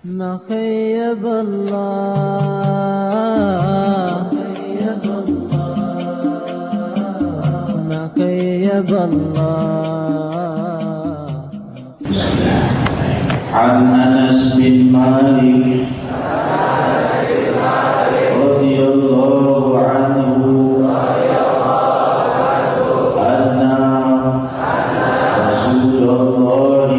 ما خيب الله ما خيب الله. عن أنس بن مالك رضي الله عنه أن رسول الله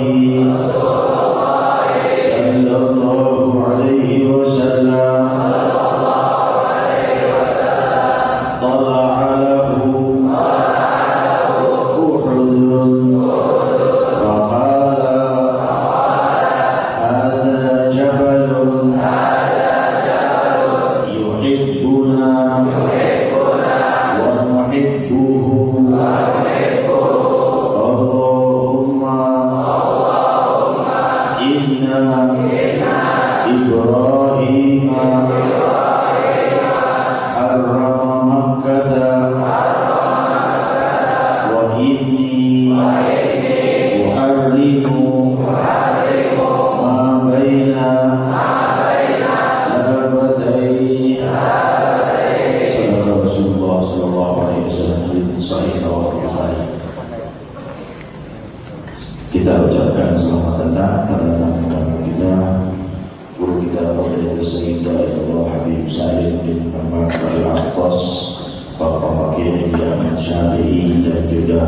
صلى الله عليه وسلم طلع له أحد وقال هذا جبل يحبنا ونحبه اللهم إنا إبراهيم حرم مكة وإني أحرم ما بين لابتي. صدق رسول الله صلى الله عليه وسلم. Sahih riwayat Bukhari. Kita ucapkan selamat datang pada tamu kita, guru kita Fadilatul Sayyidah Allah Habib Salim bin Muhammad Al-Attas, Bapak Wakil Ahmad Syafi'i, dan juga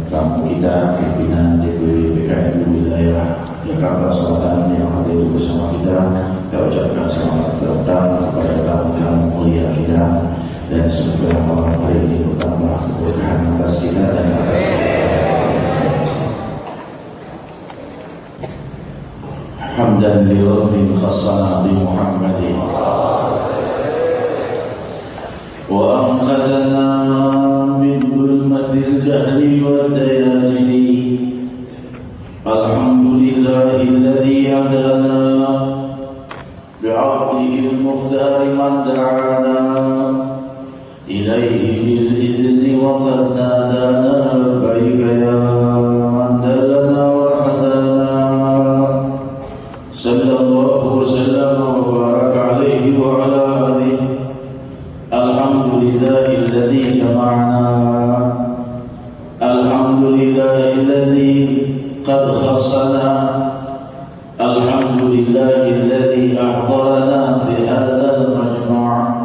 tamu kita pimpinan DPW PKNU wilayah Jakarta Selatan yang hadir bersama kita. Kita ucapkan selamat datang kepada tamu-tamu mulia kita, dan semoga malam hari ini bertambah keberkahan atas kita dan atas hamdan li rabbin khassana bi Muhammadin wa anqadhana min dhulmatil jahli wa dayajili. Alhamdulillahilladzi hadana bi'abdihi al-mukhtar man da'ana ilayhi bil idni wa qad nadana labbaika ya man dalana wa hadana. Sallallahu wasallam wa baraka alaihi wa ala alihi. Alhamdulillahilladzi jama'ana, alhamdulillahilladzi qad khassana, alhamdulillahilladzi ahdarana fi hadzal majma'.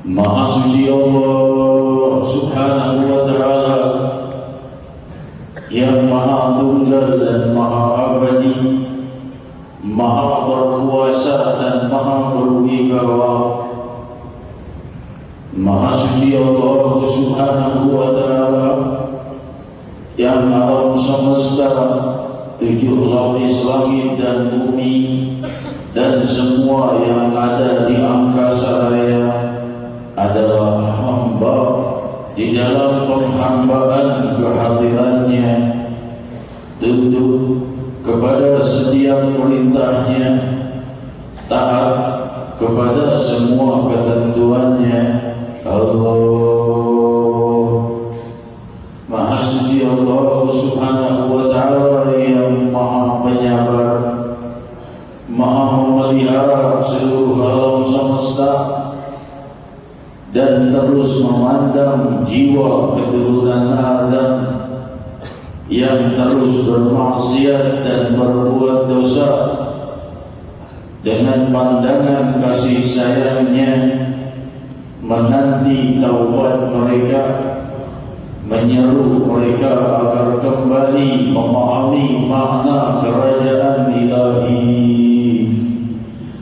Maha suci Allah Subhanahu wa ta'ala yang maha tunggal dan maha abadi, maha berkuasa dan maha berwibawa. Maha suci Allah Subhanahu wa ta'ala yang alam semesta, tujuh lapis langit dan bumi, dan semua yang ada di angkasa raya adalah hamba di dalam penghambaan kehadirannya, tunduk kepada setiap perintahnya, taat kepada semua ketentuannya. Allah Maha suci Allah Subhanahu wa ta'ala yang maha penyabar, maha memelihara seluruh alam semesta, dan terus memandang jiwa keturunan Adam yang terus bermaksiat dan berbuat dosa dengan pandangan kasih sayangnya, menanti taubat mereka, menyeru mereka agar kembali memahami makna kerajaan ilahi,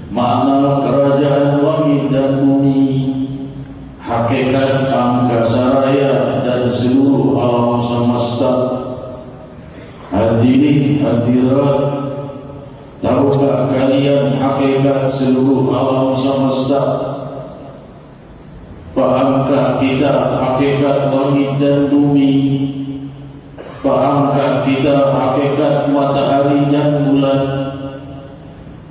makna kerajaan langit dan bumi, hakikat angkasa raya dan seluruh alam semesta. Hadirin hadirat, tahukah kalian hakikat seluruh alam semesta? Pahamkah kita hakikat langit dan bumi? Pahamkah kita hakikat matahari dan bulan?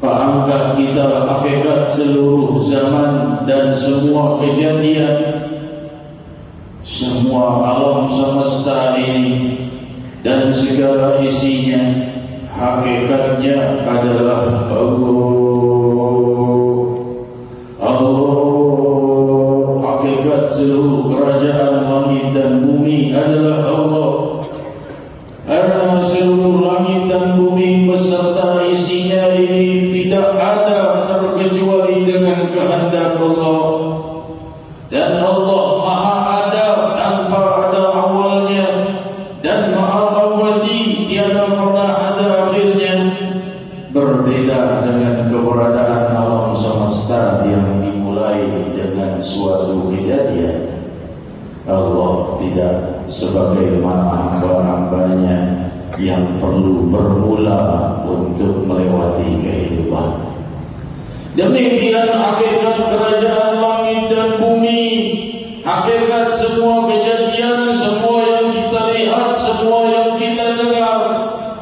Pahamkah kita hakikat seluruh zaman dan semua kejadian? Semua alam semesta ini dan segala isinya hakikatnya adalah berbeda dengan keberadaan alam semesta yang dimulai dengan suatu kejadian. Allah tidak sebagaimana hamba-hambanya yang perlu bermula untuk melewati kehidupan. Demikian hakikat kerajaan langit dan bumi, hakikat semua kejadian, semua yang kita lihat, semua yang kita dengar,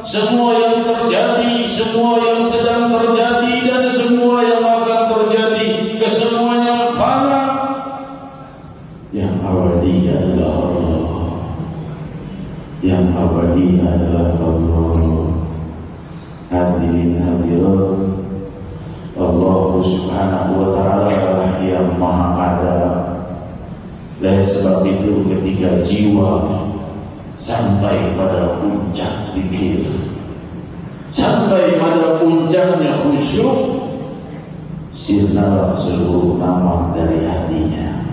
semua yang terjadi, semua yang sedang terjadi, dan semua yang akan terjadi, kesemuanya fana. Yang abadi adalah Allah. Yang abadi adalah Allah. Hadirin hadirat, Allah Subhanahu wa ta'ala lah yang maha ada. Dan sebab itu ketika jiwa sampai pada puncak zikir, sampai pada puncaknya khusyuk, sirnalah seluruh nama dari hatinya.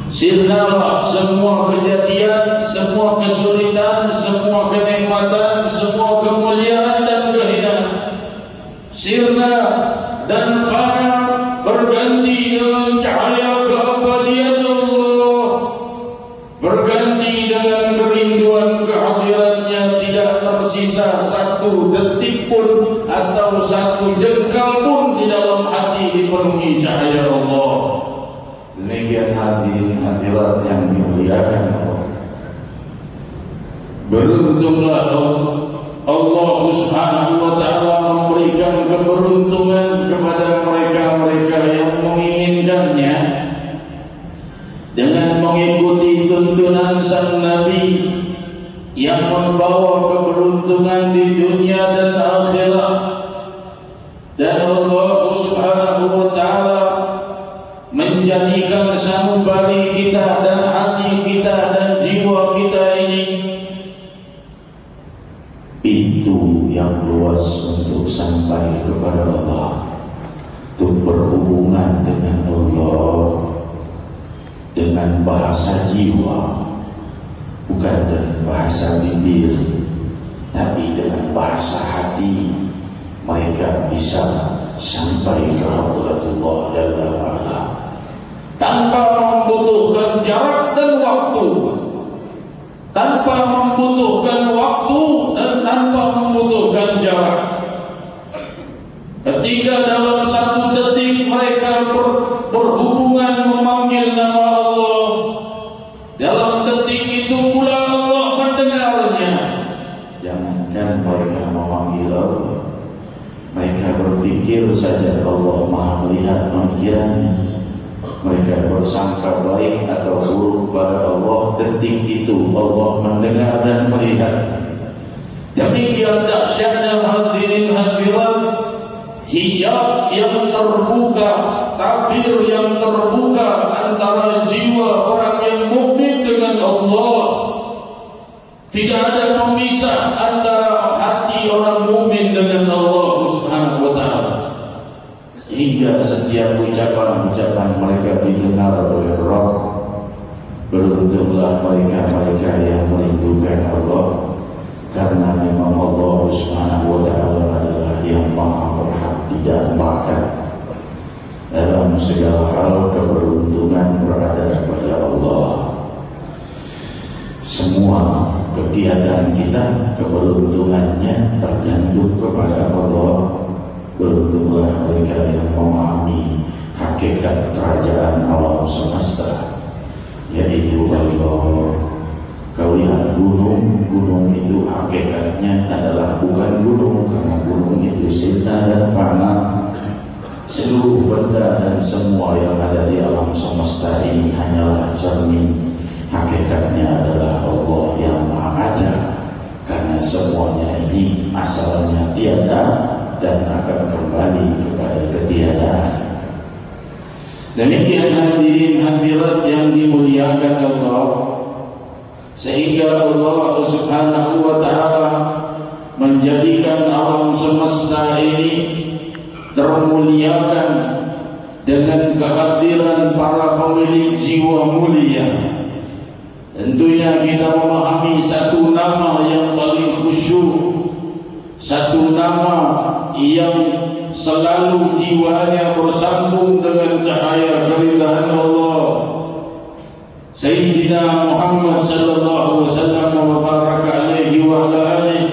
Sirnalah semua kejadian, semua kesulitan, semua kenikmatan, semua kemuliaan dan kehinaan. Sirna dan fana berganti dengan cahaya keabadian Allah, berganti dengan kerinduan kehadirannya. Tidak tersisa satu detik pun atau satu jengkal pun di dalam hati dipenuhi cahaya Allah. Demikian hadirin hadirat yang dimuliakan Allah. Beruntunglah Allah Subhanahu wa ta'ala memberikan keberuntungan kepada mereka-mereka yang menginginkannya dengan mengikuti tuntunan sang Nabi yang membawa keberuntungan di dunia dan akhirat. Dan Allah Subhanahu wa ta'ala menjadikan sanubari kita dan hati kita dan jiwa kita ini pintu yang luas untuk sampai kepada Allah, untuk berhubungan dengan Allah dengan bahasa jiwa, bukan dengan bahasa bibir, tapi dengan bahasa hati. Mereka bisa sampai ke Hadratullah Jalla wa'ala tanpa membutuhkan jarak dan waktu, tanpa membutuhkan waktu dan tanpa membutuhkan jarak. Ketika dalam satu detik mereka berhubungan memanggil nama Allah, dalam detik itu pula Allah mendengarnya. Jangankan mereka memanggil Allah, mereka berpikir saja Allah maha melihat pemikirannya. Mereka bersangka baik atau buruk pada Allah, detik itu Allah mendengar dan melihat. Demikian dahsyatnya hadirin hadirat, hijab yang terbuka, tabir yang terbuka antara jiwa orang yang mukmin dengan Allah. Tidak ada pemisah antara hati orang mukmin dengan Allah Subhanahu wa ta'ala. Hingga setiap ucapan-ucapan mereka didengar oleh Rabb. Beruntunglah mereka-mereka yang merindukan Allah, karena memang Allah Subhanahu wa ta'ala adalah yang maha berhak didambakan. Dalam segala hal keberuntungan berada pada Allah. Semua ketiadaan kita, keberuntungannya tergantung kepada Allah. Beruntunglah mereka yang memahami hakikat kerajaan alam semesta, yaitu Allah. Kau lihat gunung itu hakikatnya adalah bukan gunung, karena gunung itu sirna dan fana. Seluruh benda dan semua yang ada di alam semesta ini hanyalah cermin. Hakikatnya adalah Allah yang maha ada, karena semuanya ini asalnya tiada dan akan kembali kepada ketiadaan. Demikian hadirin hadirat yang dimuliakan Allah, sehingga Allah Subhanahu wa ta'ala menjadikan alam semesta ini termuliakan dengan kehadiran para pemilik jiwa mulia. Tentunya kita memahami satu nama yang paling khusyuk, satu nama yang selalu jiwanya bersambung dengan cahaya keridhaan Allah, Sayyidina Muhammad sallallahu alaihi wasallam wa baraka alaihi wa ala alihi,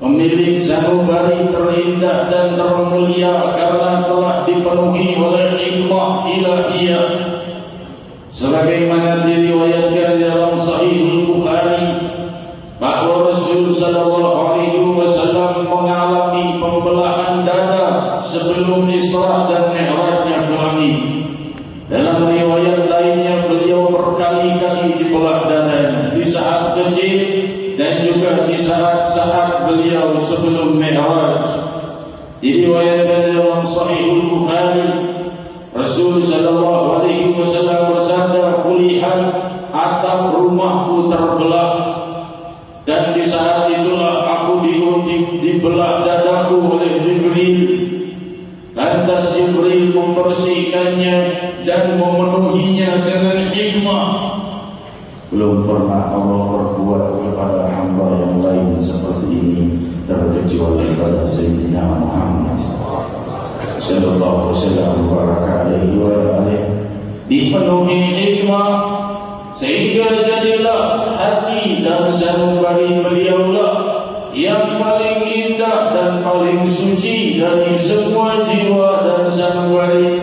pemilik sanubari terindah dan termulia karena telah dipenuhi oleh hikmah ilahiyah, sebagaimana diriwayatkan dalam Sahih Bukhari bahwa Rasul sallallahu alaihi wasallam mengalami pembelahan dada sebelum Isra dan Mi'rajnya ke langit. Dalam riwayat lainnya beliau berkali-kali dibelah dadanya, di saat kecil dan juga di saat-saat beliau sebelum Mi'raj. Diriwayatkan dalam Sahih Bukhari, Rasul sallallahu alaihi wasallam bersabda, "Kulihat atap rumahku terbelah, dan di saat itulah aku dibelah dadaku oleh Jibril. Lantas Jibril membersihkannya dan memenuhinya dengan hikmah." Belum pernah Allah berbuat kepada hamba yang lain seperti ini terkecuali pada Sayyidina Muhammad sallallahu alaihi wasallam. Dipenuhi hikmah sehingga jadilah hati dan sanubari beliaulah yang paling indah dan paling suci dari semua jiwa dan sanubari,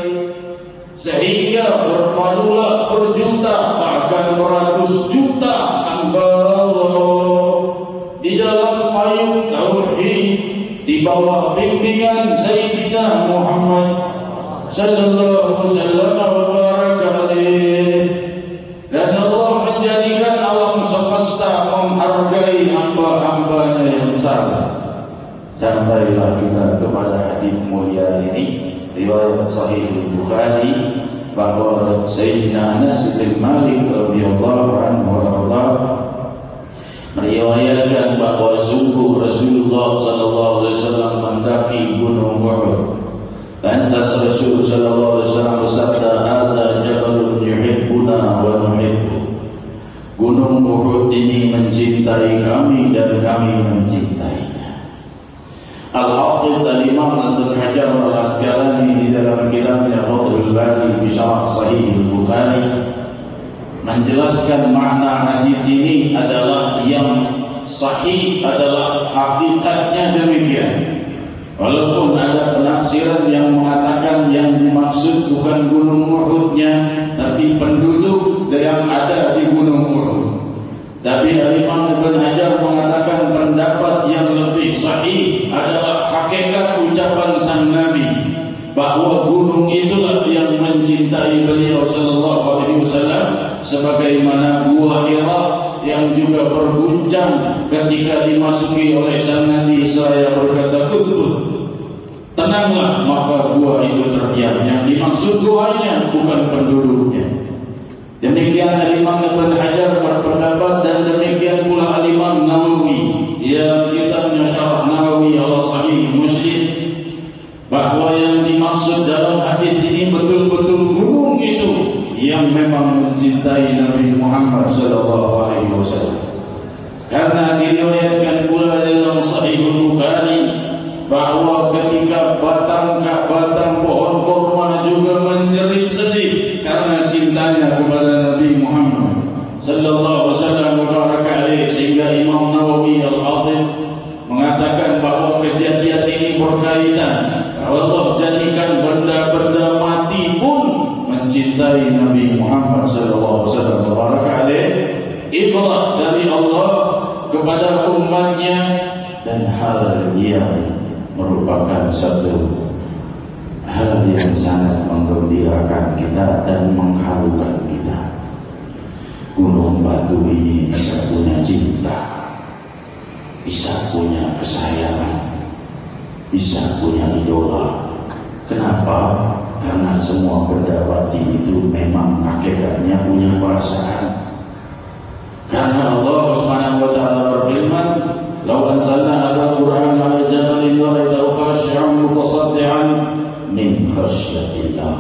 sehingga berpadulah berjuta bahkan beratus juta hamba Allah di dalam payung tauhid di bawah bimbingan Sayyidina Muhammad sallallahu alaihi wasallam wa baraka alaihi. Dan Allah menjadikan alam semesta menghargai hamba-hambanya yang salah. Sampailah kita kepada hadis mulia ini, riwayat Sahih Bukhari, bahwa Sayyidina Anas bin Malik radhiyallahu anhu meriwayatkan bahwa sungguh Rasulullah sallallahu alaihi wasallam mendaki gunung Uhud. Lantas Rasul sallallahu alaihi wasallam bersabda, "Hadza jabalun yuhibbuna wa nuhibbu." Gunung Uhud ini mencintai kami dan kami mencintainya. Al-Hafidz Al-Imam Ibnu Hajar Al-Asqalani di dalam kitabnya Fathul Bari bi Syarh Sahih Bukhari menjelaskan makna hadis ini adalah yang sahih adalah hakikatnya demikian. Walaupun ada penafsiran yang mengatakan yang dimaksud bukan gunung Uhudnya, tapi penduduk yang ada di gunung Uhud. Tapi Imam Ibn Hajar mengatakan pendapat yang lebih sahih adalah hakikat ucapan sang Nabi, bahwa gunung itulah yang mencintai beliau sallallahu alaihi wasallam, sebagaimana gua Hira yang juga berguncang ketika dimasuki oleh sang Nabi seraya berkata, "Uthbut, tenanglah," maka gua itu terdiam. Yang dimaksud guanya bukan penduduknya. Demikian Imam Ibn Hajar berpendapat, dan demikian pula Imam Nawawi yang kitabnya Syarah Nawawi ala Sahih Muslim, bahwa yang dimaksud dalam hadis ini betul-betul gunung itu yang memang mencintai Nabi Muhammad sallallahu alaihi wasallam. Karena diriwayatkan pula dalam Sahih Bukhari bahwa ketika batang pohon kurma juga menjerit sedih karena cintanya kepada Nabi Muhammad sallallahu alaihi wasallam wa baraka alaihi, sehingga Imam Nawawi Al-Hafidz mengatakan bahwa kejadian ini berkaitan. Allah jadikan benda-benda mati pun mencintai Nabi Muhammad sallallahu alaihi wasallam wa baraka alaihi, ibrah dari Allah kepada umatnya, dan hal yang merupakan satu hal yang sangat menggembirakan kita dan mengharukan kita. Gunung batu ini bisa punya cinta, bisa punya kesayangan, bisa punya idola. Kenapa? Karena semua benda bati itu memang hakikatnya punya perasaan. Karena Allah Subhanahu wa taala berfirman, "Law anzalna hadzal Qur'ana 'ala jabalin la ra'aytahu khashi'an mutasaddian min khasyatillah."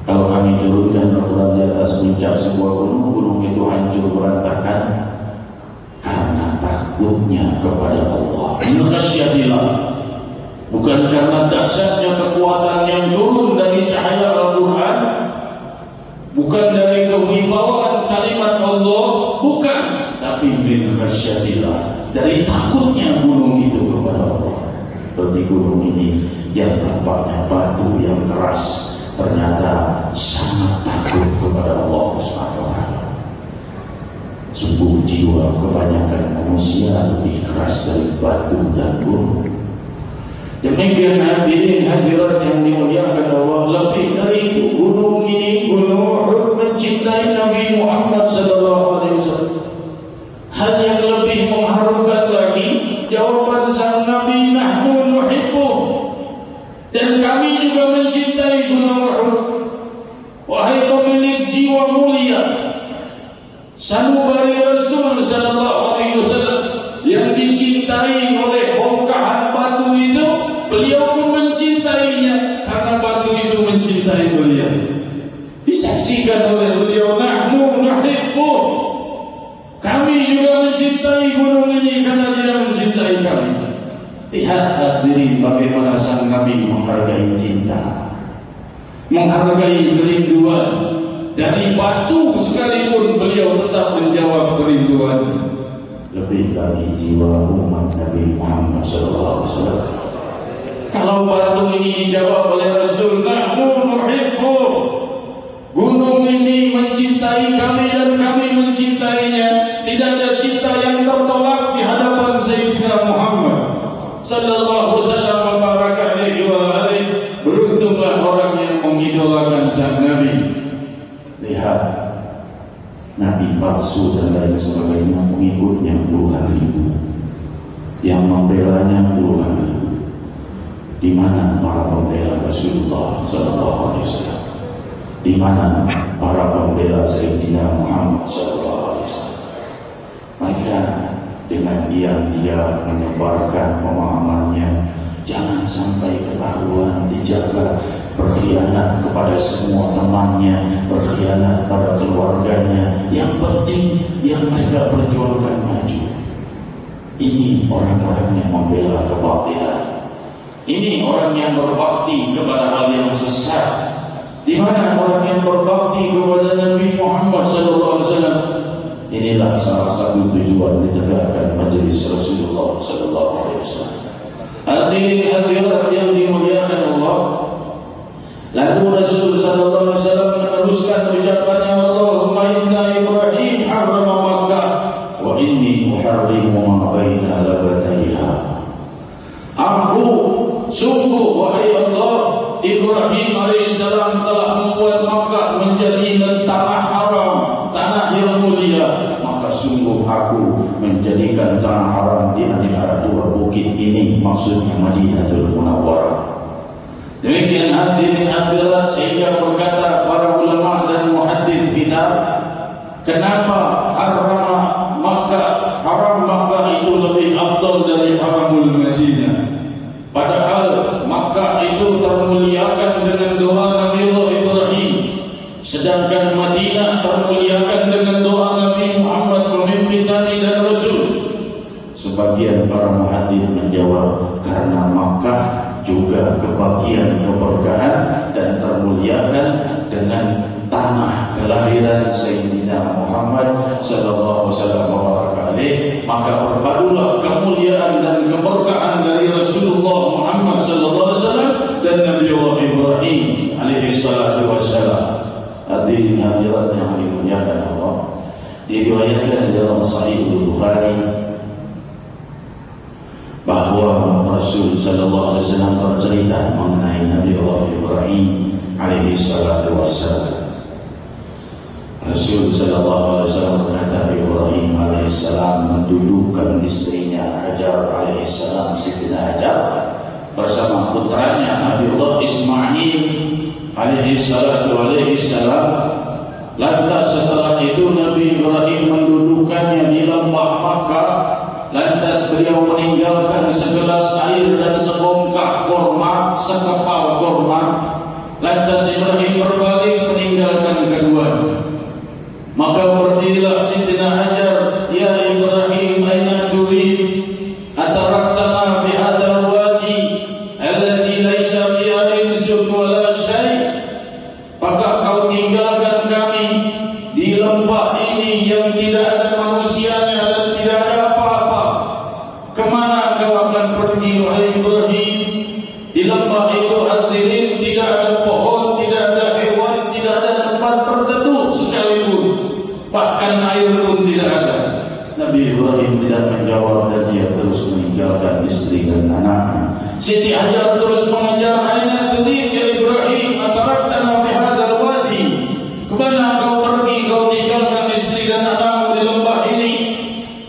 Kalau kami turunkan Al-Quran di atas puncak sebuah gunung, gunung itu hancur berantakan karena takutnya kepada Allah. Min khasyatillah. bukan karena dahsyatnya kekuatan yang turun dari cahaya Al-Quran, bukan dari kewibawaan kalimat Allah, bukan, tapi min khasyatillah, dari takutnya gunung itu kepada Allah. Seperti gunung ini yang tampaknya batu yang keras, ternyata sangat takut kepada Allah SWT. Sungguh jiwa kebanyakan manusia lebih keras dari batu dan gunung. Demikian hadirin hadirat yang dimuliakan Allah, lebih dari itu gunung ini, gunung Uhud, mencintai Nabi Muhammad SAW. Hal yang lebih mengharukan lagi, jawaban sang Nabi, nahnu nuhibbu, dan kami juga mencintai gunung Uhud. Wahai pemilik jiwa mulia, sanubari Rasul SAW yang dicintai oleh bongkahan batu itu, beliau pun mencintainya karena batu itu mencintai beliau. Disaksikan oleh beliau, nahnu nuhibbu, kami juga mencintai gunung ini karena dia mencintai kami. Lihat hadirin bagaimana sang Nabi menghargai cinta, menghargai kerinduan. Dari batu sekalipun beliau tetap menjawab kerinduan. Lebih lagi jiwa umat Nabi Muhammad SAW. Kalau batu ini dijawab oleh Rasul, nahnu nuhibbu, gunung ini mencintai kami dan kami mencintainya. Tidak ada cinta yang tertolak di hadapan Sayyidina Muhammad sallallahu alaihi wasallam. Beruntunglah orang yang mengidolakan sang Nabi. Lihat, Nabi palsu dan lain sebagainya, pengikutnya puluhan ribu, yang membelanya puluhan ribu. Di mana para pembela Rasulullah sallallahu alaihi wasallam? Di mana para pembela Sayyidina Muhammad sallallahu alaihi wasallam? Maka dengan diam-diam menyebarkan pemahamannya, jangan sampai ketahuan, dijaga, berkhianat kepada semua temannya, berkhianat pada keluarganya. Yang penting yang mereka perjuangkan maju. Ini orang-orang yang membela kebatilan. Ini orang yang berbakti kepada hal yang sesat. Di mana orang yang berbakti kepada Nabi Muhammad SAW? Inilah salah satu tujuan ditegakkan Majelis Rasulullah SAW. Hadirin hadirat yang dimuliakan Allah, lalu Rasul sallallahu alaihi wasallam meneruskan ucapannya, Allahumma inna Ibrahim harrama Makkah wa inni uharrimu ma baina labataiha. Aku sungguh, wahai Allah, Ibrahim alaihissalam telah membuat Makkah menjadi tanah haram, tanah yang mulia. Maka sungguh aku menjadikan tanah haram di antara dua bukit ini, maksudnya Madinatul Munawwarah. Demikian hadirin hadirat, sehingga berkata para ulama dan muhaddits kita, kenapa haram Makkah itu lebih afdal dari haramul Madinah? Padahal Makkah itu termuliakan dengan doa Nabi Ibrahim, sedangkan Madinah termuliakan dengan doa Nabi Muhammad, pemimpin Nabi dan Rasul. Sebagian para muhaddits menjawab, karena Makkah juga kebahagiaan, keberkahan dan termuliakan dengan tanah kelahiran Sayyidina Muhammad sallallahu alaihi wasallam. Maka berpadulah kemuliaan dan keberkahan dari Rasulullah Muhammad sallallahu alaihi wasallam dan Nabi Ibrahim alaihi salatu wasallam. Hadirin hadirat yang dimuliakan Allah, diriwayatkan dalam Sahih Bukhari bahwa Rasul sallallahu alaihi wasallam bercerita mengenai Nabi Ibrahim alaihi salatu wassalam. Rasul sallallahu alaihi wasallam berkata, Ibrahim alaihi salam mendudukkan istrinya Hajar alaihi salam, Siti Hajar, bersama putranya Nabi Allah Ismail alaihi salatu alaihi salam. Lantas setelah itu Nabi Ibrahim mendudukkannya di lembah Makkah. Lantas beliau meninggalkan segelas air dan sebongkah korma, sekepal korma. Lantas Ibrahim berbalik meninggalkan keduanya. Maka berdirilah Siti Hajar, ya Ibrahim, aina turid? Ataraktana bihadzal wadi? Di lembah itu hadirin tidak ada pohon, tidak ada hewan, tidak ada tempat berteduh sekalipun, bahkan air pun tidak ada. Nabi Ibrahim tidak menjawab dan dia terus meninggalkan istri dan anaknya. Siti Hajar terus mengejar, "Aina turid ya Ibrahim? Ataraktana fi hadzal wadi?" Kemana kau pergi? Kau tinggalkan istri dan anakmu di lembah ini?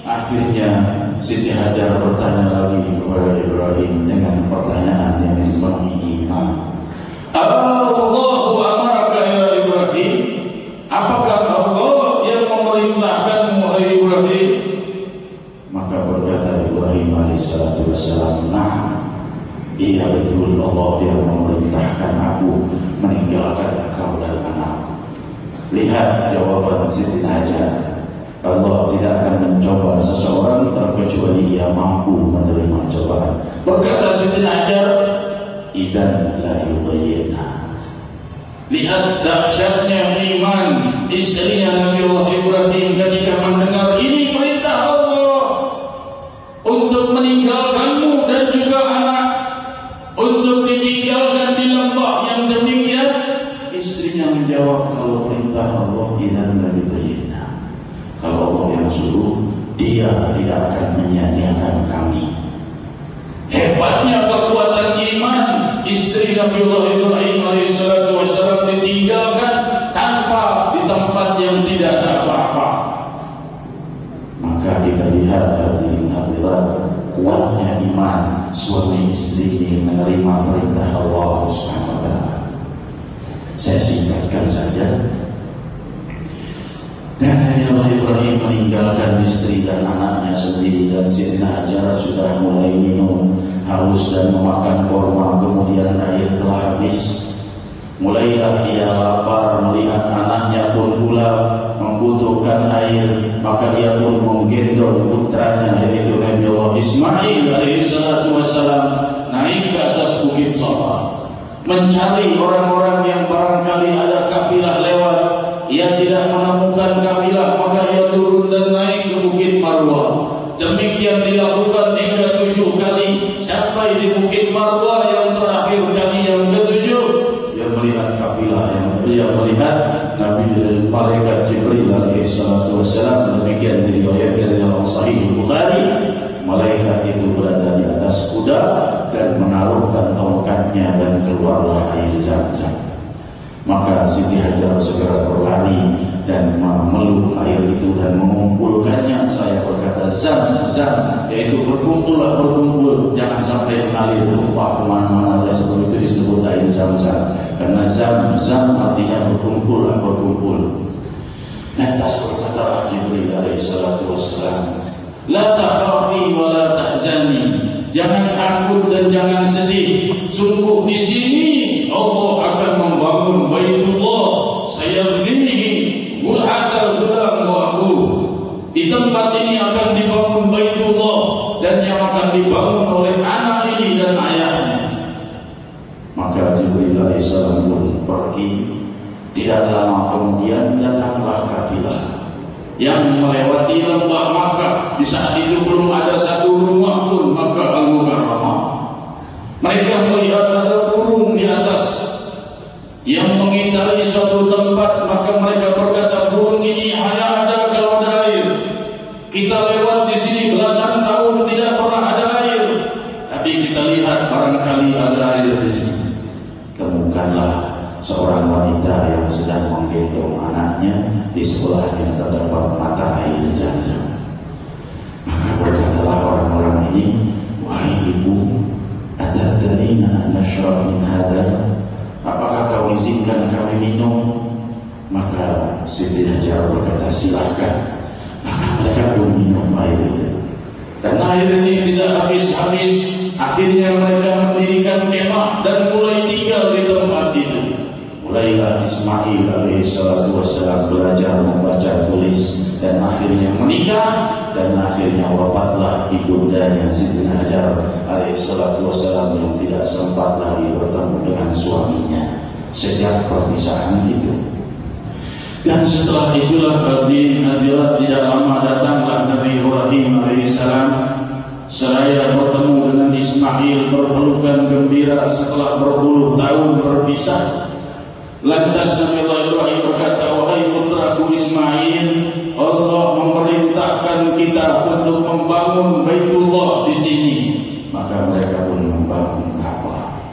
Akhirnya Siti Hajar bertanya lagi kepada Ibrahim dengan pertanyaan yang penuh iman. Allahu amaraka ya Ibrahim? Apakah Allah yang memerintahkanmu wahai Ibrahim? Maka berkata Ibrahim alaihissalatu wassalam, "Nah, iya betul, Allah yang memerintahkan aku meninggalkan kau dan anakku." Lihat jawaban Siti Hajar. Allah tidak akan mencoba seseorang terkecuali dia mampu menerima cobaan. Berkata Siti Hajar, "Idzan la yudhayyina." Lihat dahsyatnya iman istrinya Nabi Allah Ibrahim ketika mendengar ini perintah Allah untuk meninggalkanmu dan juga anak, untuk ditinggalkan di lembah yang demikian. Istrinya menjawab, "Kalau perintah Allah, idzan la yudhayyina." Kalau Allah yang suruh, dia tidak akan menyia-nyiakan kami. Hebatnya kekuatan iman istri Nabiullah Ibrahim alaihissalatu wassalam ditinggalkan tanpa di tempat yang tidak ada apa-apa. Maka kita lihat hadirin hadirat, kuatnya iman suami istri ini menerima perintah Allah Subhanahu wa taala. Saya singkatkan saja. Dan Nabi Ibrahim meninggalkan istri dan anaknya sendiri, dan Siti Hajar sudah mulai minum haus dan memakan korma, kemudian air telah habis. Mulailah ia lapar melihat anaknya pun pula membutuhkan air, maka dia pun menggendong putranya yaitu Nabi Allah Ismail alaihissalatu wassalam naik ke atas bukit Safa mencari orang-orang yang barangkali ada kafilah lewat. Ia tidak menemukan kafilah, maka ia turun dan naik ke Bukit Marwah. Demikian dilakukan hingga 7 kali sampai di Bukit Marwah yang terakhir kali yang ke-7. Ia melihat kafilah yang melihat Nabi malaikat Jibril alaihissalatu wassalam. Demikian diriwayatkan dalam Sahih Bukhari. Malaikat itu berada di atas kuda dan menaruhkan tongkatnya dan keluarlah air Zam-Zam. Maka Siti Hajar segera berlari dan memeluk air itu dan mengumpulkannya. Saya berkata Zam-Zam, yaitu berkumpullah berkumpul, jangan sampai mengalir tumpah kemana-mana. Oleh sebab itu disebut air Zam-Zam, karena Zam-Zam artinya berkumpullah berkumpul. Lantas berkata Jibril alaihissalatu wassalam, "La takhafi wa la tahzani." Jangan takut dan jangan sedih. Sungguh di sini Allah akan membangun Baitullah. Saya berihi hadal gulam wa abu. Di tempat ini akan dibangun Baitullah, dan yang akan dibangun oleh anak ini dan ayahnya. Maka Jibril alaihissalam pun pergi. Tidak lama kemudian datanglah kafilah yang melewati lembah Makkah. Di saat itu belum ada satu rumah pun Makkah Al-Mukarramah. Mereka melihat ada burung di atas yang mengitari suatu tempat, maka mereka berkata, "Burung ini hanya ada kalau ada air. Kita lewat di sini belasan tahun tidak pernah ada air, tapi kita lihat barangkali ada air di sini." Temukanlah seorang wanita yang sedang menggendong anaknya, di sebelahnya terdapat mata air Zam-Zam. Maka berkatalah orang-orang ini, "Wahai ibu, atadrina nashrab min hadha? Apakah kau izinkan kami minum?" Maka Siti Hajar berkata, "Silakan." Maka mereka pun minum air itu, dan air ini tidak habis-habis. Akhirnya mereka mendirikan kemah dan mulai tinggal di tempat itu. Mulailah Ismail alaihissalatu wassalam belajar membaca tulis dan akhirnya menikah, dan akhirnya wafatlah ibundanya Siti Hajar alaihissalatu wassalam yang tidak sempat lagi bertemu dengan suaminya sejak perpisahan itu. Dan setelah itulah hadirat tidak lama datanglah Nabi Ibrahim alaihissalam seraya bertemu dengan Ismail berpelukan gembira setelah berpuluh tahun berpisah. Lantas Nabi Allah Ibrahim berkata, wahai putraku Ismail, Allah memerintahkan kita untuk membangun Baitullah di sini. Maka mereka pun membangun Ka'bah.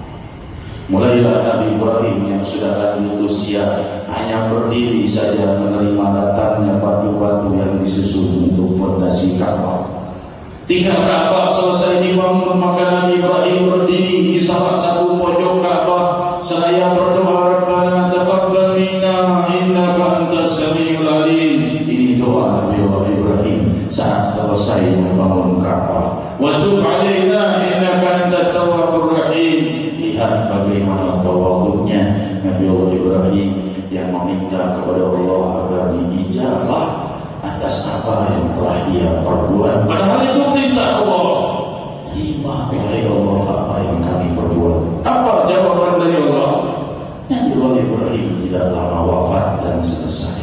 Mulailah Nabi Ibrahim yang sudah lanjut usia hanya berdiri saja menerima datangnya batu-batu yang disusun untuk fondasi Ka'bah. Tinggal Ka'bah selesai dibangun, maka Nabi Ibrahim berdiri di salah satu pojok Ka'bah seraya berdoa, Rabbana taqabbal minna innaka antas samiul alim. Ini doa Nabi Ibrahim saat selesai membangun Ka'bah. Wa tub 'alaina innaka antat tawwabur rahim. Lihat bagaimana tawadhunya Nabi Ibrahim yang meminta kepada Allah agar diijabah atas apa yang telah dia perbuat. Padahal itu perintah Allah. Terima oleh Allah apa yang kami perbuat. Apa jawaban dari Allah? Nabi Ibrahim tidak lama wafat dan selesai.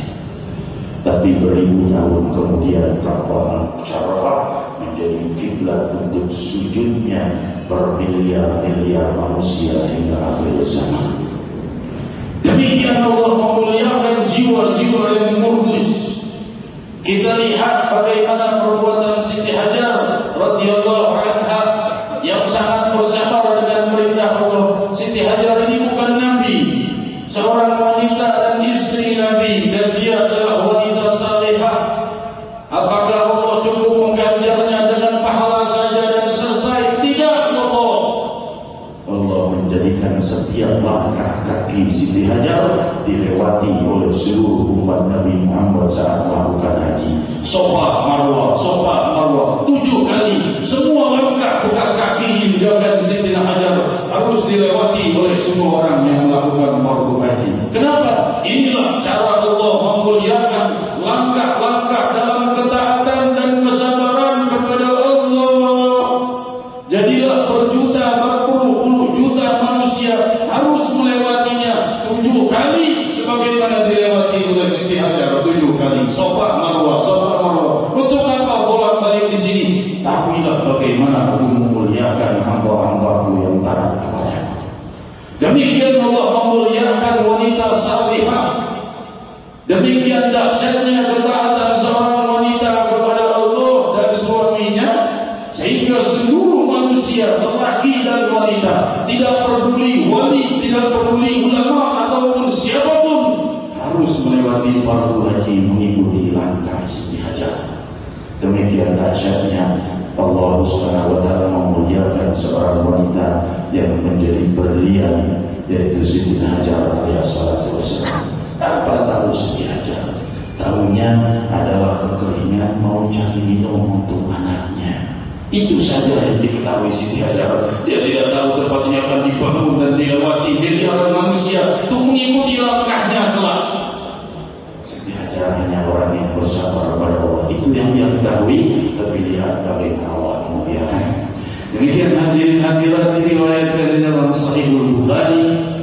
Tapi beribu tahun kemudian Ka'bah Syarafah menjadi kiblat untuk sujudnya bermiliar-miliar manusia hingga akhir zaman. Demikian Allah memuliakan jiwa-jiwa yang mukhlis. Kita lihat bagaimana perbuatan Siti Hajar radhiyallahu anha yang sangat bersabar dengan perintah Allah. Siti Hajar ini bukan nabi, seorang wanita dan istri Nabi, dan dia adalah wanita salehah. Apakah Allah cukup mengganjarnya dengan pahala saja dan selesai? Tidak. Allah menjadikan setiap langkah kaki Siti Hajar dilewati oleh seluruh umat Nabi Muhammad saat melakukan haji. Safa Marwah, 7 kali. Semua langkah bekas kaki jalan Siti Hajar harus dilewati oleh semua orang yang melakukan fardu haji. Kenapa? Inilah cara Allah memuliakan langkah-langkah dalam ketaatan dan kesabaran kepada Allah. Jadilah berjuta, berpuluh-puluh juta manusia harus melewatinya 7 kali sebagaimana dilewati oleh Siti Hajar 7 kali. Safa Marwah. Untuk apa bolak-balik di sini? Tahuilah bagaimana aku memuliakan hamba-hambaku yang taat kepada-Ku. Demikian Allah memuliakan wanita salihah. Demikian dahsyatnya ketaatan seorang wanita kepada Allah dan suaminya, sehingga seluruh manusia, lelaki dan wanita, tidak peduli wali, tidak peduli ulama ataupun siapapun, harus melewati fardu haji mengikuti langkah Siti Hajar. Demikian dahsyatnya Allah Subhanahu wa taala memuliakan seorang wanita yang menjadi berlian, yaitu Siti Hajar alaihissalatu wassalam. Apa tahu Siti Hajar? Tahunya adalah kekeringan mau cari minum untuk anaknya. Itu saja yang diketahui Siti Hajar. Dia tidak tahu tempatnya akan dibangun dan dilewati miliaran manusia untuk mengikuti langkahnya kelak. Siti Hajar hanya orang yang bersabar pada Allah. Itu yang dia ketahui. Tapi lihat bagaimana Allah memuliakan. Demikian hadirin hadirat diriwayatkan dalam Sahihul Bukhari.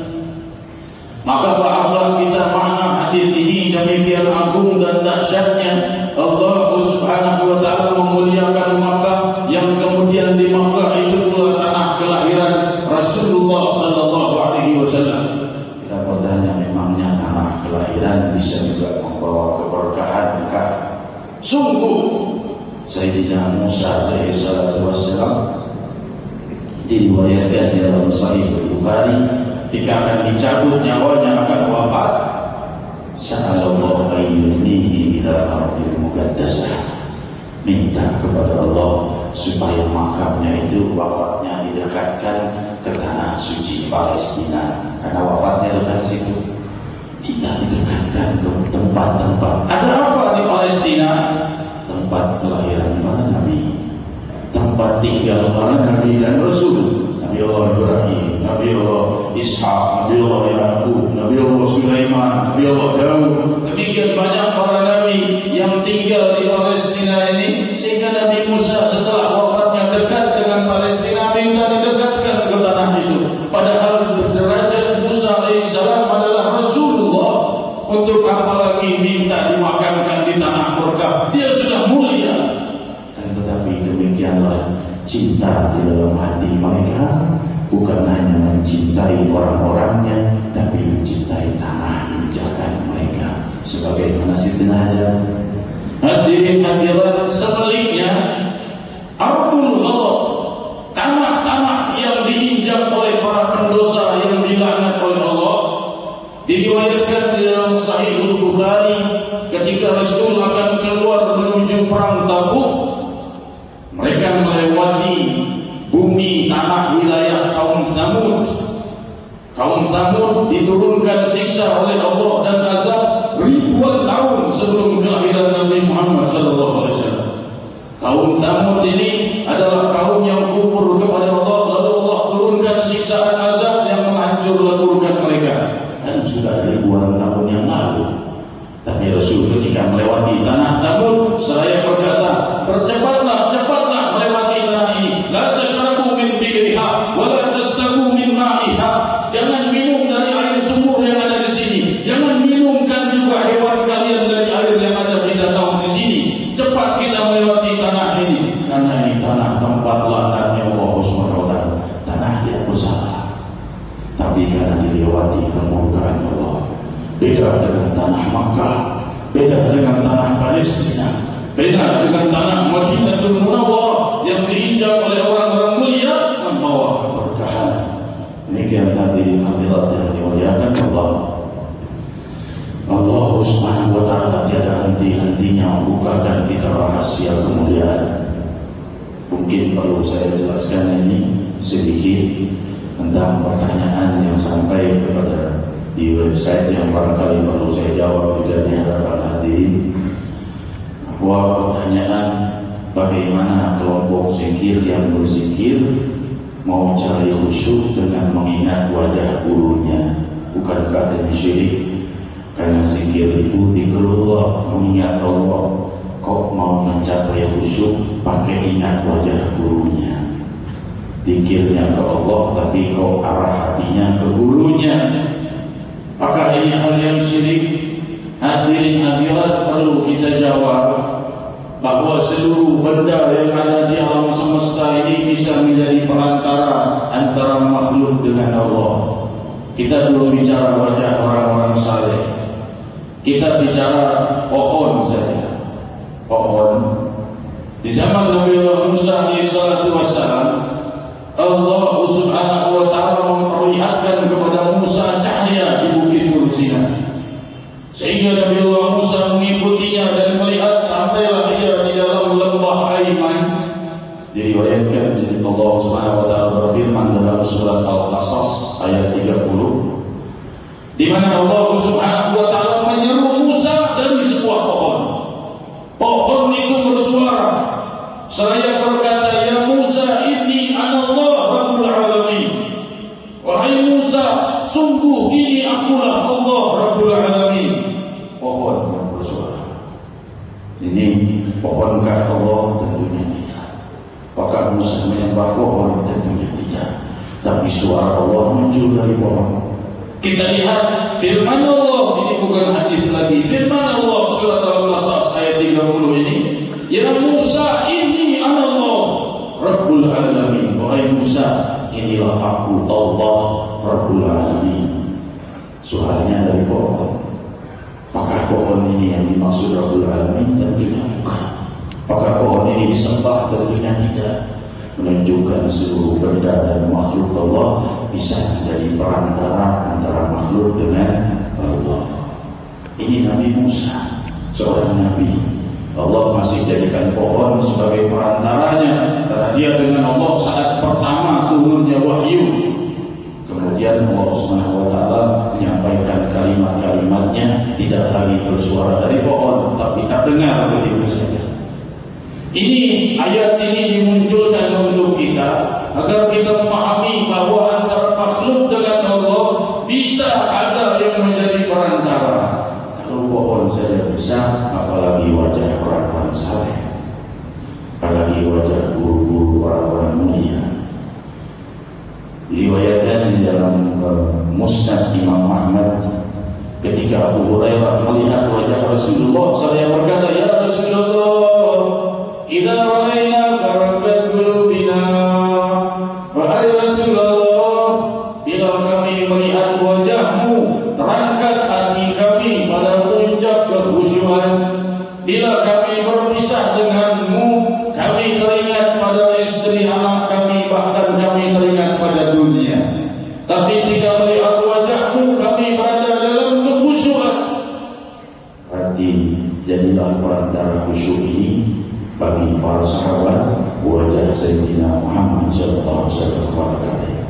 Maka pahamlah kita makna hadis ini demikian agung dan dahsyatnya. Allah Subhanahu wa taala memuliakan Makkah, yang kemudian di Makkah itu pula tanah kelahiran Rasulullah sallallahu alaihi wasallam. Kita bertanya, memangnya tanah kelahiran bisa juga membawa keberkahan? Bukan. Sungguh Sayyidina Musa alaihi salatu wassalam diriwayatkan dalam Sahih Bukhari, ketika akan dicabut nyawanya, akan wafat, sa'alallahu ayyudnihi ila ardil muqaddasah, minta kepada Allah supaya makamnya itu, wafatnya didekatkan ke tanah suci Palestina, karena wafatnya dekat situ. Minta didekatkan ke tempat-tempat. Ada apa di Palestina? Tempat kelahiran para nabi, tempat tinggal para nabi dan rasul. Nabi Allah Ibrahim, Nabi Allah Ishaq, Nabi Allah Yaqub, Nabi Allah Sulaiman, Nabi Allah Daud. Demikian banyak para nabi yang tinggal di Palestina ini, sehingga Nabi Musa setelah wafatnya dekat dengan Palestina, minta didekatkan ke tanah itu. Padahal derajat Musa alaihissalam adalah Rasulullah. Untuk apa lagi minta dimakamkan di tanah Mekah? Dia sudah mulia. Dan tetapi demikianlah mencintai orang-orangnya, tapi mencintai tanah injakan mereka. Sebagaimana Sidina Hajar. Hadirin hadirat, sebaliknya ardul ghadab, tanah-tanah yang diinjak oleh para pendosa yang dilaknat oleh Allah. Diriwayatkan di dalam Sahih Bukhari ketika Rasul akan keluar menuju perang Tabuk, mereka melewati bumi tanah wilayah kaum Tsamud. Kaum Tsamud diturunkan siksa oleh Allah dan azab ribuan tahun sebelum kelahiran Nabi Muhammad SAW. Kaum Tsamud ini adalah kaum yang kufur kepada Allah, lalu Allah turunkan siksaan azab yang menghancur leburkan mereka. Kan sudah ribuan tahun yang lalu. Tapi Rasul ketika melewati tanah Tsamud, seraya berkata, bercepatlah, cepatlah melewati tanah ini. La tashrabu min bi'riha wa la tastaku min ma'iha. Jangan minum dari air sumur yang ada di sini. Jangan minumkan juga hewan kalian dari air yang ada di danau di sini. Cepat kita melewati tanah ini, karena ini tanah tempat laknatnya Allah Subhanahu wa taala. Tanah tidak bersalah, tapi karena dilewati kemurkaan Allah. Beda dengan tanah Makkah, beda dengan tanah Palestina, beda dengan tanah Madinatul Munawwarah yang diinjak oleh orang-orang mulia membawa keberkahan. Demikian hadirin hadirat yang dimuliakan Allah. Allah Subhanahu wa taala tiada henti-hentinya membukakan kita rahasia kemuliaan. Mungkin perlu saya jelaskan ini sedikit tentang pertanyaan yang sampai kepada di website yang barangkali perlu saya jawab juga di hadapan hadirin. Bahwa pertanyaan bagaimana kelompok zikir yang berzikir mau cari khusyuk dengan mengingat wajah gurunya, bukankah ini syirik? Karena zikir itu zikrullah, mengingat Allah, kok mau mencapai khusyuk pakai ingat wajah gurunya. Zikirnya ke Allah tapi kok arah hatinya ke gurunya. Apakah ini hal yang syirik? Hadirin hadirat, perlu kita jawab bahwa seluruh benda yang ada di alam semesta ini bisa menjadi perantara antara makhluk dengan Allah. Kita belum bicara wajah orang-orang saleh, kita bicara pohon saja. Pohon di zaman Nabi Musa alaihissalam, Allah Subhanahu wa taala memperlihatkan kepada Musa cahaya di bukit Sinai, sehingga Nabi Musa mengikutinya dan melihat sampailah ia di dalam lembah Aiman. Diriwayatkan dari Allah Subhanahu wa taala berfirman dalam surat Al-Qasas ayat 30, di mana Allah Subhanahu wa taala menyeru Musa dari sebuah pohon. Pohon itu bersuara seraya berkata, "Ya Musa, inni anallah rabbul alamin." Wahai Musa, sungguh ini akulah Allah Rabbul Alamin. Pohon yang bersuara. Ini pohonkah Allah? Tentunya tidak. Apakah Musa menyembah pohon? Tentunya tidak. Tapi suara Allah muncul dari pohon. Kita lihat firman Allah, ini bukan hadis lagi. Firman Allah surat Al-Qasas ayat 30 ini, "Ya Musa, inni anallah Rabbul Alamin." Wahai Musa, inilah aku Allah Rabbul Alamin. Suaranya dari pohon. Apakah pohon ini yang dimaksud Rabbul Alamin? Tentunya bukan. Apakah pohon ini disembah? Tentunya tidak. Menunjukkan seluruh benda dan makhluk Allah bisa menjadi perantara antara makhluk dengan Allah. Ini Nabi Musa, seorang nabi. Allah masih jadikan pohon sebagai perantaranya antara dia dengan Allah saat pertama turunnya wahyu. Kemudian Allah Subhanahu wa taala menyampaikan kalimat-kalimatnya tidak lagi bersuara dari pohon, tapi terdengar begitu saja. Ini ayat ini dimunculkan untuk kita agar kita memahami bahwa antara makhluk dengan Allah bisa ada yang menjadi perantara. Kalau pohon saja bisa, apalagi wajah orang-orang saleh, apalagi wajah guru-guru orang-orang mulia. Diriwayatkan di dalam Musnad Imam Ahmad, ketika Abu Hurairah melihat wajah Rasulullah, saya berkata, "Ya Rasulullah, idza ra'ayna rabbat qulubina." Wahai Rasulullah, bila Tapi jika melihat wajahmu, kami berada dalam kekhusyuan. Berarti jadilah perantara khusyuk ini bagi para sahabat wajah Sayyidina Muhammad sallallahu alaihi wasallam kepada kalian.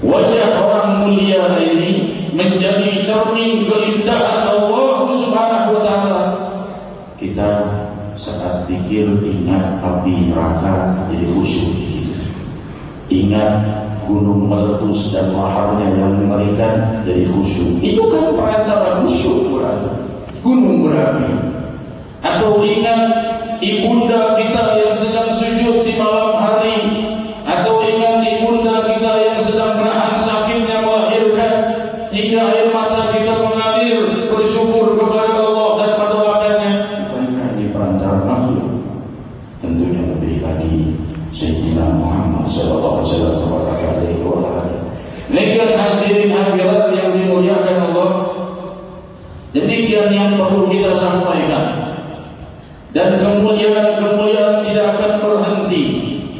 Wajah orang mulia ini menjadi cermin keindahan Allah Subhanahu wa taala. Kita saat pikir ingat api neraka jadi khusyuk gitu. Ingat gunung meletus dan laharnya yang mengerikan jadi khusyuk. Itu kan perantara khusyuk berarti. Gunung berapi. Atau ingat ibunda kita yang sedang sujud di malam hari, atau ingat ibunda kita yang sedang menahan sakitnya melahirkan, hingga air mata kita mengalir bersyukur kepada Allah dan mendoakannya. Bukankah di perantara makhluk tentunya lebih lagi Sayyidina Muhammad sallallahu alaihi wasallam kepada kalian. Lekan hadirin hadirat yang dimuliakan Allah, demikian yang perlu kita sampaikan. Dan kemuliaan-kemuliaan tidak akan berhenti.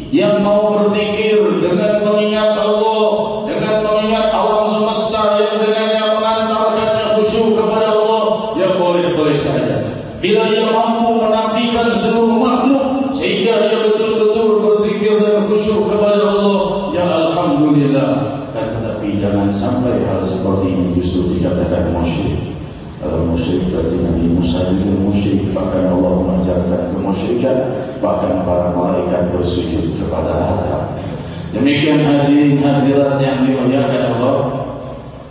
Yang mau berpikir dengan mengingat Allah, dengan mengingat alam semesta yang dengannya mengantarkannya khusyuk kepada Allah, ya boleh-boleh saja. Bila ia mampu menafikan seluruh makhluk sehingga ia betul-betul berpikir dan khusyuk kepada Allah, ya alhamdulillah. Tetapi jangan sampai hal seperti ini justru dikatakan musyrik. Kalau musyrik berarti Nabi Musa juga musyrik, bahkan Allah mengajarkan kemusyrikan, bahkan para malaikat bersujud kepada Adam. Demikian hadirin hadirat yang dimuliakan Allah.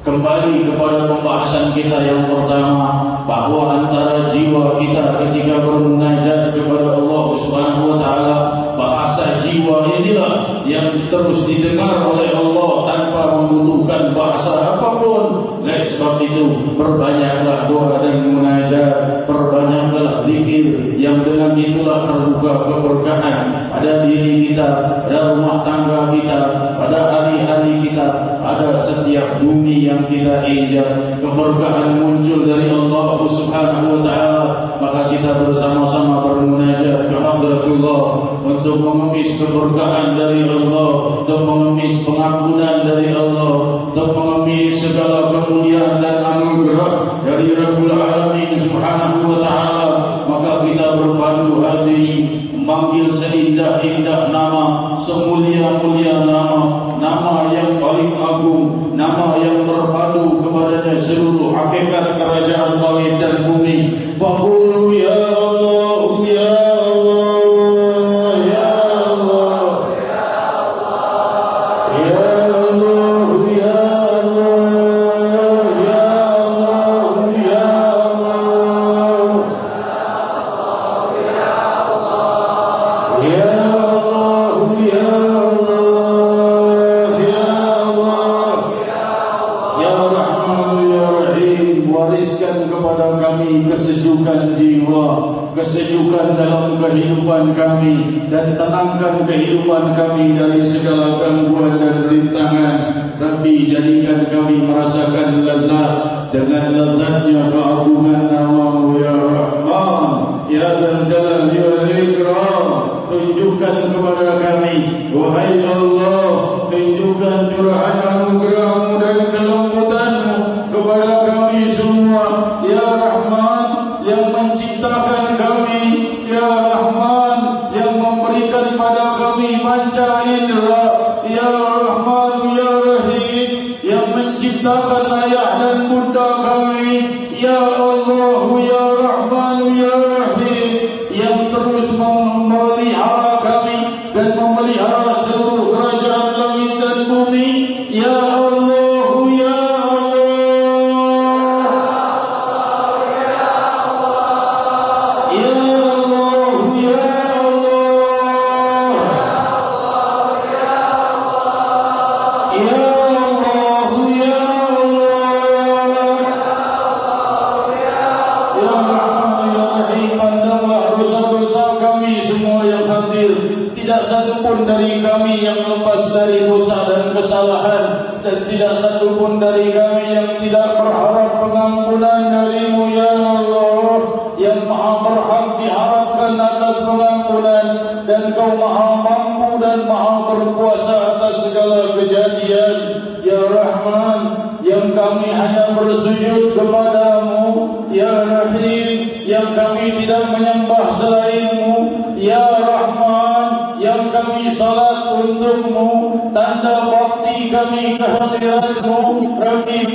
Kembali kepada pembahasan kita yang pertama, bahwa antara jiwa kita ketika bermunajat kepada Allah Subhanahu wa taala, bahasa jiwa inilah yang terus didengar oleh Allah tanpa membutuhkan bahasa apapun. Oleh sebab itu, perbanyaklah doa dan munajat, perbanyaklah zikir, yang dengan itulah terbuka keberkahan pada diri kita, pada rumah tangga kita, pada hari-hari kita, pada setiap bumi yang kita injak. Keberkahan muncul dari Allah Subhanahu wa taala, maka kita bersama-sama bermunajat ke Hadratullah untuk mengemis keberkahan dari Allah, untuk mengemis pengampunan dari Allah, untuk mengemis segala kemuliaan dan anugerah dari Rabbul Alamin Subhanahu wa taala. Maka kita berpadu hati memanggil seindah-indah nama, semulia-mulia nama, nama yang paling agung, nama yang berpadu kepadanya seluruh hakikat kerajaan langit dan bumi. Faqulu ya Allah, ya Allah, ya Allah, ya Allah, ya Allah, ya Allah, ya Allah, ya Allah, ya kesejukan jiwa, kesejukan dalam kehidupan kami, dan tenangkan kehidupan kami dari segala gangguan dan rintangan. Rabbi, jadikan kami merasakan lezat dengan lezatnya keagungan nama-Mu ya Rahman, ya Dzal Jalal wal Ikram. Tunjukkan kepada kami, wahai Allah, tunjukkan curahan anugerah-Mu dan kelembutan-Mu kepada kami semua, ya Rahman, yang menciptakan kami, ya Rahman, yang memberikan pada kami panca indera, ya Rahman, ya Rahim, yang menciptakan ayah dan bunda kami, ya Allah, ya Rahman, ya Rahim, yang terus memelihara kami dan memelihara seluruh kerajaan langit dan bumi, ya Allah, ya dari kami yang lepas dari dosa dan kesalahan, dan tidak satu pun dari kami yang tidak berharap pengampunan dari-Mu ya Allah, yang maha berhak diharapkan atas pengampunan, dan Kau maha mampu dan maha berkuasa atas segala kejadian, ya Rahman. kami hanya bersujud kepadamu, Ya Rahim, yang kami tidak menyembah selainmu, Ya Rahman, yang kami salat untukmu, tanda bakti kami kehadiratmu, Rabbi.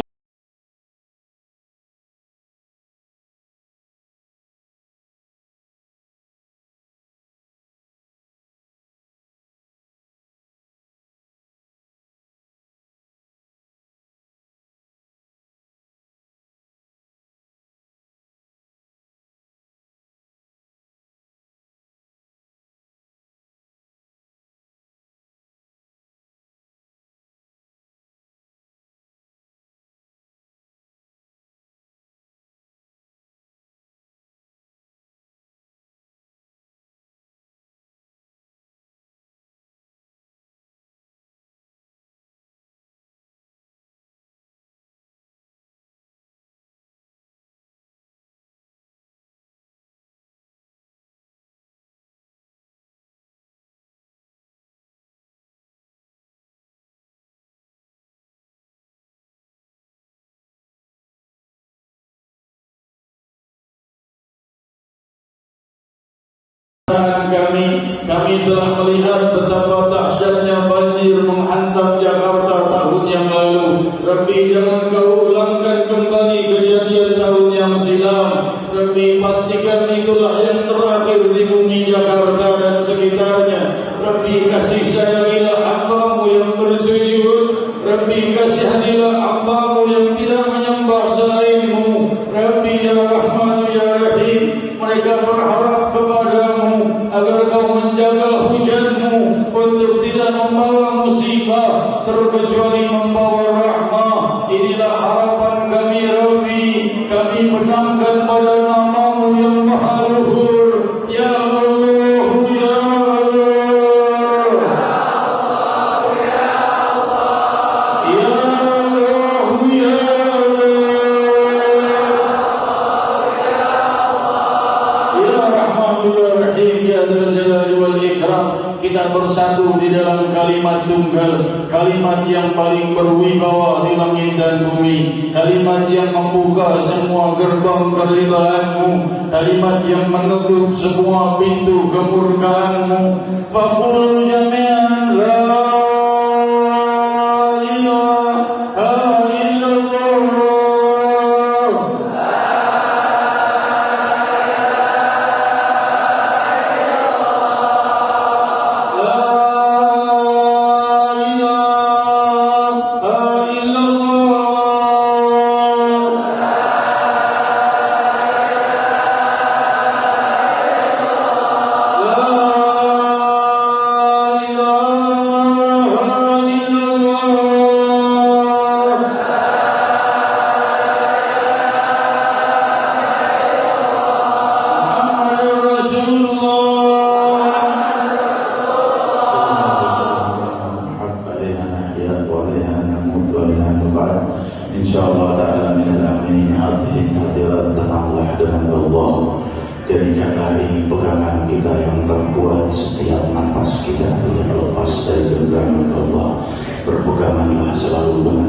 Kami telah melihat betapa dahsyatnya banjir menghantam Jakarta tahun yang lalu. Rabbi, jangan kau ulangkan kembali kejadian tahun yang silam. Rabbi, pastikan itulah yang terakhir di bumi Jakarta dan sekitarnya. Rabbi, kasih sayangilah hamba-Mu yang bersujud. Rabbi, kasihanilah hamba-Mu yang tidak menyembah selain-Mu. Rabbi, Ya Rahman, Ya Rahim, mereka berharap kepada-Mu agar Kau menjaga hujan-Mu untuk tidak membawa musibah terkecuali membawa rahmah. Inilah harapan kami, Rabbi. Kami menangkan pada nama-Mu yang maha luhur, Ya Allah, Ya Allah, Ya Allah, Ya Allah, Ya Allah, Ya Rahman, Ya Rahim, Ya Dzal Jalali wal Ikram. Kita bersatu di dalam kalimat tunggal, kalimat yang paling berwibawa di langit dan bumi, kalimat yang membuka semua gerbang keridhaan-Mu, kalimat yang menutup semua pintu kemurkaan-Mu. Faqul jami'an la ilaha illallah. InsyaAllah ta'ala minal aminin hadirin hadirat, tenanglah dengan Allah. Jadikanlah ini pegangan kita yang terkuat. Setiap nafas kita tidak lepas dari genggaman Allah. Berpeganganlah selalu dengan